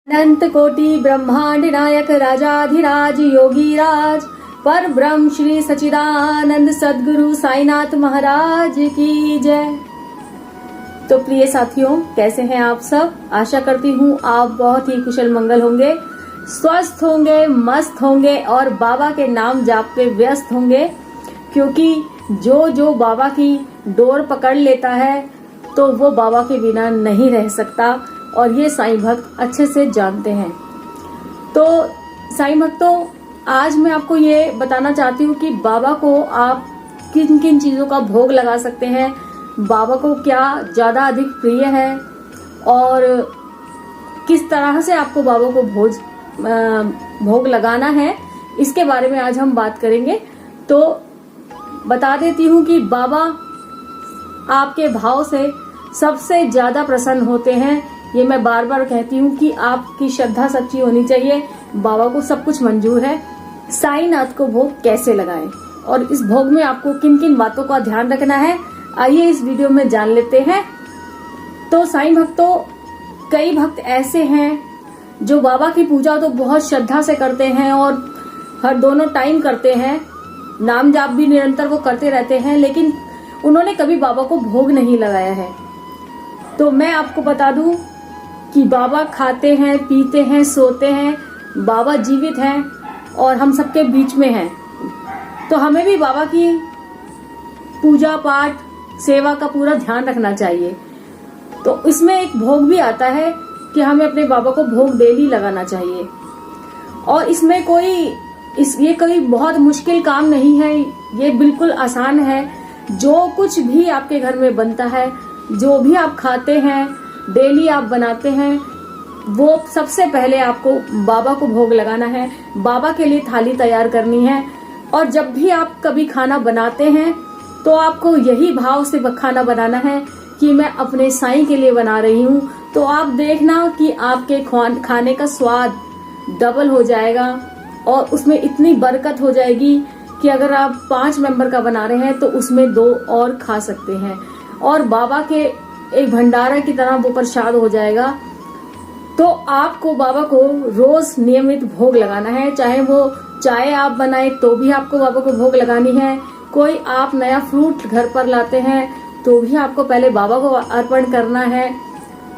अनंत कोटि ब्रह्मांड नायक राजाधिराज योगीराज पर ब्रह्म श्री सच्चिदानंद सद्गुरु साईनाथ महाराज की जय। तो प्रिय साथियों, कैसे हैं आप सब? आशा करती हूँ आप बहुत ही कुशल मंगल होंगे, स्वस्थ होंगे, मस्त होंगे और बाबा के नाम जाप पे व्यस्त होंगे, क्योंकि जो बाबा की डोर पकड़ लेता है तो वो बाबा के बिना नहीं रह सकता, और ये साईं भक्त अच्छे से जानते हैं। तो साईं भक्तों, आज मैं आपको ये बताना चाहती हूँ कि बाबा को आप किन किन चीजों का भोग लगा सकते हैं, बाबा को क्या ज्यादा अधिक प्रिय है और किस तरह से आपको बाबा को भोग लगाना है, इसके बारे में आज हम बात करेंगे। तो बता देती हूँ कि बाबा आपके भाव से सबसे ज्यादा प्रसन्न होते हैं। ये मैं बार बार कहती हूँ कि आपकी श्रद्धा सच्ची होनी चाहिए। बाबा को सब कुछ मंजूर है। साईनाथ को भोग कैसे लगाएं और इस भोग में आपको किन किन बातों का ध्यान रखना है, आइए इस वीडियो में जान लेते हैं। तो साईं भक्तों, कई भक्त ऐसे हैं जो बाबा की पूजा तो बहुत श्रद्धा से करते हैं और हर दोनों टाइम करते हैं, नाम जाप भी निरंतर वो करते रहते हैं, लेकिन उन्होंने कभी बाबा को भोग नहीं लगाया है। तो मैं आपको बता दूं कि बाबा खाते हैं, पीते हैं, सोते हैं, बाबा जीवित हैं और हम सबके बीच में हैं। तो हमें भी बाबा की पूजा पाठ सेवा का पूरा ध्यान रखना चाहिए। तो इसमें एक भोग भी आता है कि हमें अपने बाबा को भोग डेली लगाना चाहिए, और इसमें ये कोई बहुत मुश्किल काम नहीं है, ये बिल्कुल आसान है। जो कुछ भी आपके घर में बनता है, जो भी आप खाते हैं, डेली आप बनाते हैं, वो सबसे पहले आपको बाबा को भोग लगाना है, बाबा के लिए थाली तैयार करनी है। और जब भी आप कभी खाना बनाते हैं तो आपको यही भाव से खाना बनाना है कि मैं अपने साईं के लिए बना रही हूँ। तो आप देखना कि आपके खाने का स्वाद डबल हो जाएगा और उसमें इतनी बरकत हो जाएगी कि अगर आप 5 मेंबर का बना रहे हैं तो उसमें 2 और खा सकते हैं, और बाबा के एक भंडारा की तरह वो प्रसाद हो जाएगा। तो आपको बाबा को रोज नियमित भोग लगाना है। चाहे वो चाय आप बनाए तो भी आपको बाबा को भोग लगानी है, कोई आप नया फ्रूट घर पर लाते हैं तो भी आपको पहले बाबा को अर्पण करना है,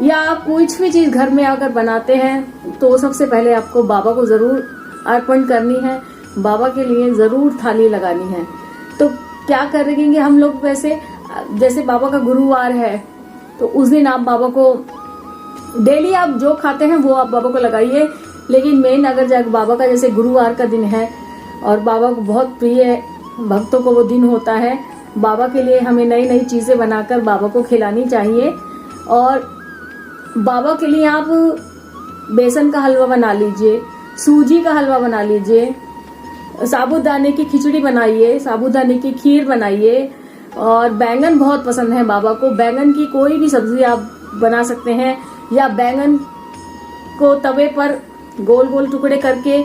या आप कुछ भी चीज घर में अगर बनाते हैं तो सबसे पहले आपको बाबा को जरूर अर्पण करनी है, बाबा के लिए जरूर थाली लगानी है। तो क्या करेंगे हम लोग? वैसे जैसे बाबा का गुरुवार है तो उस दिन आप बाबा को डेली आप जो खाते हैं वो आप बाबा को लगाइए, लेकिन मेन अगर बाबा का जैसे गुरुवार का दिन है और बाबा को बहुत प्रिय भक्तों को वो दिन होता है, बाबा के लिए हमें नई नई चीजें बनाकर बाबा को खिलानी चाहिए। और बाबा के लिए आप बेसन का हलवा बना लीजिए, सूजी का हलवा बना लीजिए, साबूदाने की खिचड़ी बनाइए, साबूदाने की खीर बनाइए। और बैंगन बहुत पसंद है बाबा को, बैंगन की कोई भी सब्जी आप बना सकते हैं, या बैंगन को तवे पर गोल गोल टुकड़े करके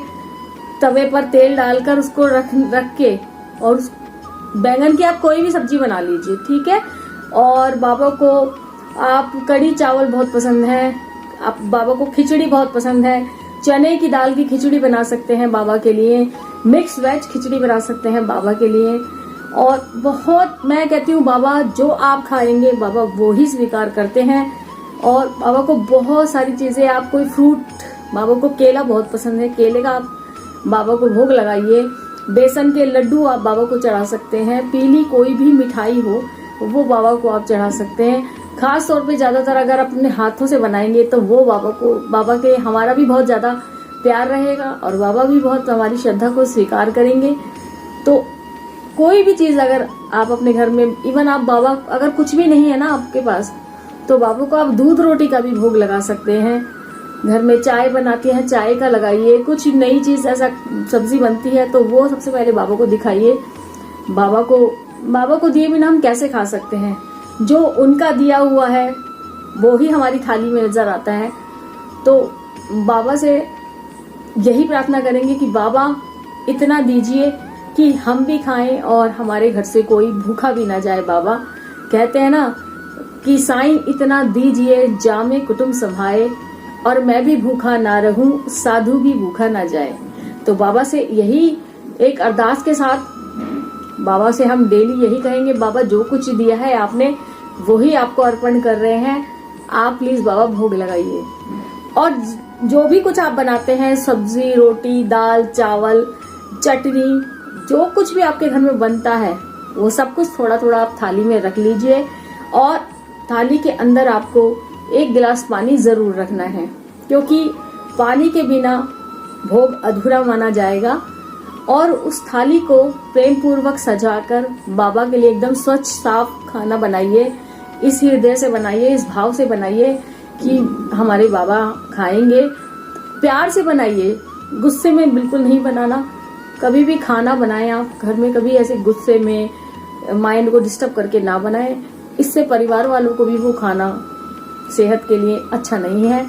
तवे पर तेल डालकर उसको रख के और बैंगन की आप कोई भी सब्जी बना लीजिए, ठीक है। और बाबा को आप कढ़ी चावल बहुत पसंद है, आप बाबा को खिचड़ी बहुत पसंद है, चने की दाल की खिचड़ी बना सकते हैं बाबा के लिए, मिक्स वेज खिचड़ी बना सकते हैं बाबा के लिए। और बहुत, मैं कहती हूँ बाबा जो आप खाएंगे बाबा वो ही स्वीकार करते हैं। और बाबा को बहुत सारी चीजें, आप कोई फ्रूट, बाबा को केला बहुत पसंद है, केले का आप बाबा को भोग लगाइए। बेसन के लड्डू आप बाबा को चढ़ा सकते हैं, पीली कोई भी मिठाई हो वो बाबा को आप चढ़ा सकते हैं। खास तौर पे ज्यादातर अगर अपने हाथों से बनाएंगे तो वो बाबा के हमारा भी बहुत ज्यादा प्यार रहेगा और बाबा भी बहुत हमारी श्रद्धा को स्वीकार करेंगे। तो कोई भी चीज अगर आप अपने घर में, इवन आप बाबा अगर कुछ भी नहीं है ना आपके पास, तो बाबा को आप दूध रोटी का भी भोग लगा सकते हैं। घर में चाय बनाती है, चाय का लगाइए, कुछ नई चीज ऐसा सब्जी बनती है तो वो सबसे पहले बाबा को दिखाइए। बाबा को दिए बिना हम कैसे खा सकते हैं? जो उनका दिया हुआ है वो ही हमारी थाली में नजर आता है। तो बाबा से यही प्रार्थना करेंगे कि बाबा इतना दीजिए कि हम भी खाएं और हमारे घर से कोई भूखा भी ना जाए। बाबा कहते हैं ना कि साईं इतना दीजिए जामे कुटुंब संभाए, और मैं भी भूखा ना रहूं, साधु भी भूखा ना जाए। तो बाबा से यही एक अरदास के साथ बाबा से हम डेली यही कहेंगे, बाबा जो कुछ दिया है आपने वही आपको अर्पण कर रहे हैं, आप प्लीज बाबा भोग लगाइए। और जो भी कुछ आप बनाते हैं, सब्जी, रोटी, दाल, चावल, चटनी, जो कुछ भी आपके घर में बनता है वो सब कुछ थोड़ा थोड़ा आप थाली में रख लीजिए। और थाली के अंदर आपको 1 गिलास पानी जरूर रखना है, क्योंकि पानी के बिना भोग अधूरा माना जाएगा। और उस थाली को प्रेम पूर्वक सजाकर बाबा के लिए एकदम स्वच्छ साफ खाना बनाइए। इस हृदय से बनाइए, इस भाव से बनाइए कि हमारे बाबा खाएंगे। प्यार से बनाइए, गुस्से में बिल्कुल नहीं बनाना। कभी भी खाना बनाएं आप घर में, कभी ऐसे गुस्से में माइंड को डिस्टर्ब करके ना बनाएं। इससे परिवार वालों को भी वो खाना सेहत के लिए अच्छा नहीं है।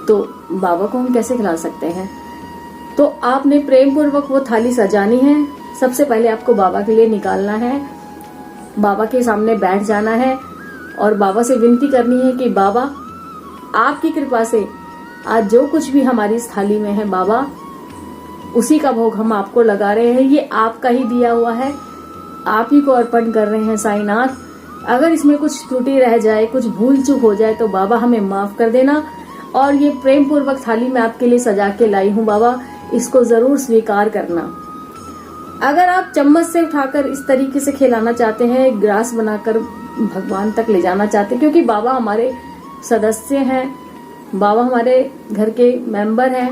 तो बाबा को हम कैसे खिला सकते हैं। तो आपने प्रेम पूर्वक वो थाली सजानी है। सबसे पहले आपको बाबा के लिए निकालना है, बाबा के सामने बैठ जाना है और बाबा से विनती करनी है कि बाबा आपकी कृपा से आज जो कुछ भी हमारी इस थाली में है बाबा, उसी का भोग हम आपको लगा रहे हैं। ये आपका ही दिया हुआ है, आप ही को अर्पण कर रहे हैं साईनाथ। अगर इसमें कुछ त्रुटि रह जाए, कुछ भूल चूक हो जाए तो बाबा हमें माफ कर देना। और ये प्रेम पूर्वक थाली मैं आपके लिए सजा के लाई हूँ बाबा, इसको जरूर स्वीकार करना। अगर आप चम्मच से उठाकर इस तरीके से खिलाना चाहते हैं, ग्रास बनाकर भगवान तक ले जाना चाहते हैं, क्योंकि बाबा हमारे सदस्य हैं, बाबा हमारे घर के मेंबर हैं।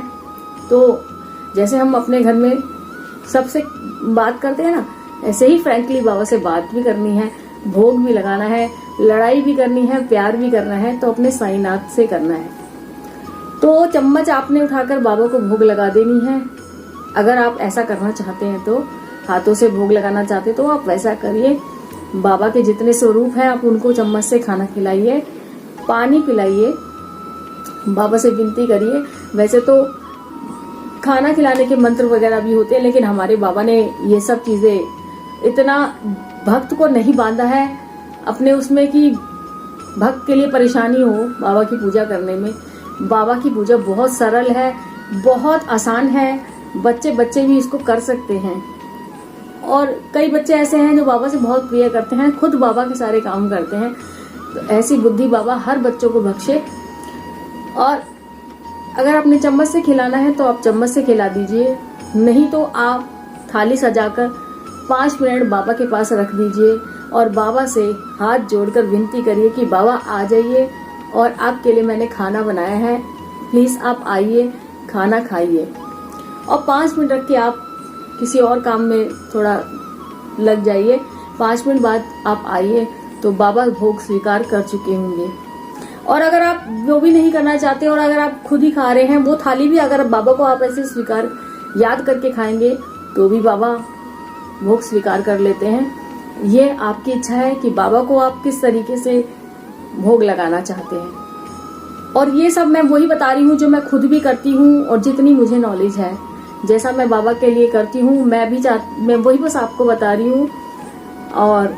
तो जैसे हम अपने घर में सबसे बात करते हैं ना, ऐसे ही फ्रैंकली बाबा से बात भी करनी है, भोग भी लगाना है, लड़ाई भी करनी है, प्यार भी करना है, तो अपने साईनाथ से करना है। तो चम्मच आपने उठाकर बाबा को भोग लगा देनी है। अगर आप ऐसा करना चाहते हैं तो हाथों से भोग लगाना चाहते तो आप वैसा करिए। बाबा के जितने स्वरूप हैं आप उनको चम्मच से खाना खिलाइए, पानी पिलाइए, बाबा से विनती करिए। वैसे तो खाना खिलाने के मंत्र वगैरह भी होते हैं, लेकिन हमारे बाबा ने ये सब चीजें इतना भक्त को नहीं बांधा है अपने उसमें कि भक्त के लिए परेशानी हो बाबा की पूजा करने में। बाबा की पूजा बहुत सरल है, बहुत आसान है, बच्चे भी इसको कर सकते हैं। और कई बच्चे ऐसे हैं जो बाबा से बहुत प्रिय करते हैं, खुद बाबा के सारे काम करते हैं। तो ऐसी बुद्धि बाबा हर बच्चों को बख्शे। और अगर आपने चम्मच से खिलाना है तो आप चम्मच से खिला दीजिए, नहीं तो आप थाली सजाकर 5 मिनट बाबा के पास रख दीजिए और बाबा से हाथ जोड़कर विनती करिए कि बाबा आ जाइए और आपके लिए मैंने खाना बनाया है, प्लीज आप आइए, खाना खाइए। और 5 मिनट रख के आप किसी और काम में थोड़ा लग जाइए। 5 मिनट बाद आप आइए तो बाबा भोग स्वीकार कर चुके होंगे। और अगर आप वो भी नहीं करना चाहते और अगर आप खुद ही खा रहे हैं, वो थाली भी अगर बाबा को आप ऐसे स्वीकार याद करके खाएंगे तो भी बाबा भोग स्वीकार कर लेते हैं। ये आपकी इच्छा है कि बाबा को आप किस तरीके से भोग लगाना चाहते हैं। और ये सब मैं वही बता रही हूँ जो मैं खुद भी करती हूँ और जितनी मुझे नॉलेज है, जैसा मैं बाबा के लिए करती हूँ मैं वही बस आपको बता रही हूँ। और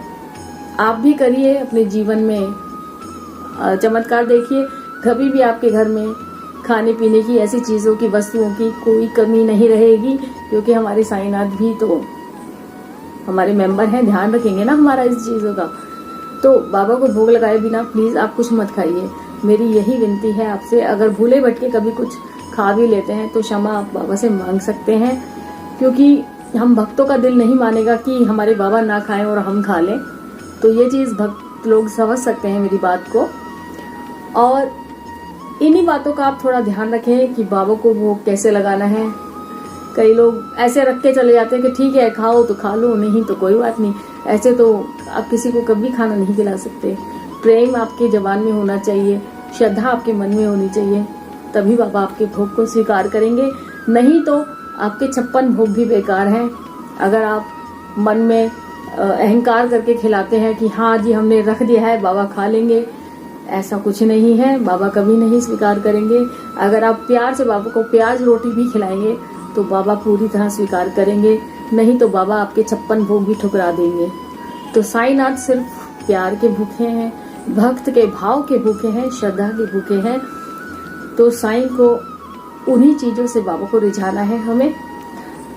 आप भी करिए अपने जीवन में चमत्कार देखिए। कभी भी आपके घर में खाने पीने की ऐसी चीजों की, वस्तुओं की कोई कमी नहीं रहेगी, क्योंकि हमारे साईनाथ भी तो हमारे मेंबर हैं, ध्यान रखेंगे ना हमारा इस चीजों का। तो बाबा को भोग लगाए बिना प्लीज आप कुछ मत खाइए, मेरी यही विनती है आपसे। अगर भूले भटके कभी कुछ खा भी लेते हैं तो क्षमा आप बाबा से मांग सकते हैं, क्योंकि हम भक्तों का दिल नहीं मानेगा कि हमारे बाबा ना खाएं और हम खा लें। तो ये चीज भक्त लोग समझ सकते हैं मेरी बात को। और इन्हीं बातों का आप थोड़ा ध्यान रखें कि बाबा को वो कैसे लगाना है। कई लोग ऐसे रख के चले जाते हैं कि ठीक है खाओ तो खा लो, नहीं तो कोई बात नहीं। ऐसे तो आप किसी को कभी खाना नहीं खिला सकते। प्रेम आपके जबान में होना चाहिए, श्रद्धा आपके मन में होनी चाहिए, तभी बाबा आपके भोग को स्वीकार करेंगे। नहीं तो आपके 56 भोग भी बेकार हैं। अगर आप मन में अहंकार करके खिलाते हैं कि हाँ जी हमने रख दिया है बाबा खा लेंगे, ऐसा कुछ नहीं है, बाबा कभी नहीं स्वीकार करेंगे। अगर आप प्यार से बाबा को प्याज रोटी भी खिलाएंगे तो बाबा पूरी तरह स्वीकार करेंगे, नहीं तो बाबा आपके 56 भोग भी ठुकरा देंगे। तो साईनाथ सिर्फ प्यार के भूखे हैं, भक्त के भाव के भूखे हैं, श्रद्धा के भूखे हैं। तो साईं को उन्हीं चीजों से बाबा को रिझाना है हमें।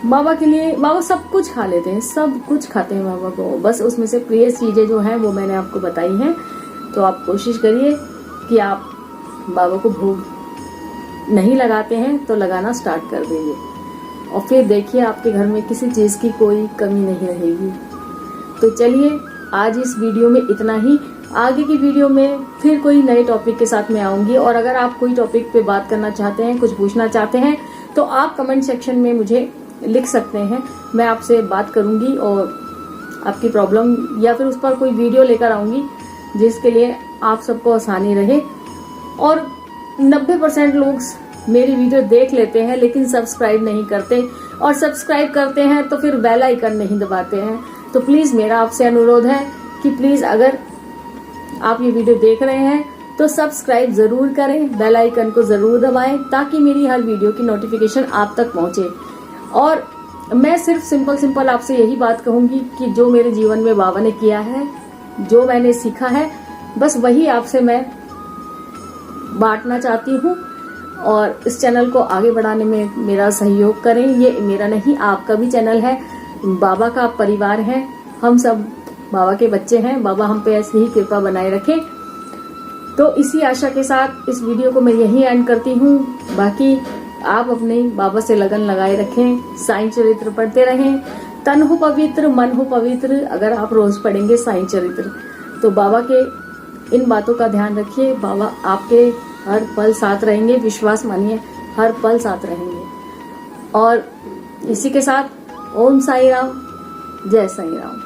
बाबा के लिए बाबा सब कुछ खा लेते हैं, सब कुछ खाते हैं बाबा को, बस उसमें से प्रिय चीजें जो हैं वो मैंने आपको बताई हैं। तो आप कोशिश करिए कि आप बाबा को भोग नहीं लगाते हैं तो लगाना स्टार्ट कर दीजिए, और फिर देखिए आपके घर में किसी चीज की कोई कमी नहीं रहेगी। तो चलिए आज इस वीडियो में इतना ही। आगे की वीडियो में फिर कोई नए टॉपिक के साथ मैं आऊंगी, और अगर आप कोई टॉपिक पे बात करना चाहते हैं, कुछ पूछना चाहते हैं, तो आप कमेंट सेक्शन में मुझे लिख सकते हैं। मैं आपसे बात करूंगी और आपकी प्रॉब्लम या फिर उस पर कोई वीडियो लेकर आऊंगी जिसके लिए आप सबको आसानी रहे। और 90% लोग मेरी वीडियो देख लेते हैं लेकिन सब्सक्राइब नहीं करते, और सब्सक्राइब करते हैं तो फिर बेल आइकन नहीं दबाते हैं। तो प्लीज मेरा आपसे अनुरोध है कि प्लीज अगर आप ये वीडियो देख रहे हैं तो सब्सक्राइब जरूर करें, बेल आइकन को जरूर दबाएं ताकि मेरी हर वीडियो की नोटिफिकेशन आप तक पहुंचे। और मैं सिर्फ सिंपल आपसे यही बात कहूंगी कि जो मेरे जीवन में बाबा ने किया है, जो मैंने सीखा है, बस वही आपसे मैं बांटना चाहती हूँ। और इस चैनल को आगे बढ़ाने में मेरा सहयोग करें। ये मेरा नहीं, आपका भी चैनल है, बाबा का परिवार है, हम सब बाबा के बच्चे हैं। बाबा हम पे ऐसी ही कृपा बनाए रखें। तो इसी आशा के साथ इस वीडियो को मैं यहीं एंड करती हूँ। बाकी आप अपने बाबा से लगन लगाए रखें, साईं चरित्र पढ़ते रहें, तन हो पवित्र मन हो पवित्र। अगर आप रोज पढ़ेंगे साईं चरित्र तो बाबा के इन बातों का ध्यान रखिए। बाबा आपके हर पल साथ रहेंगे, विश्वास मानिए, हर पल साथ रहेंगे। और इसी के साथ ओम साई राम, जय साई राम।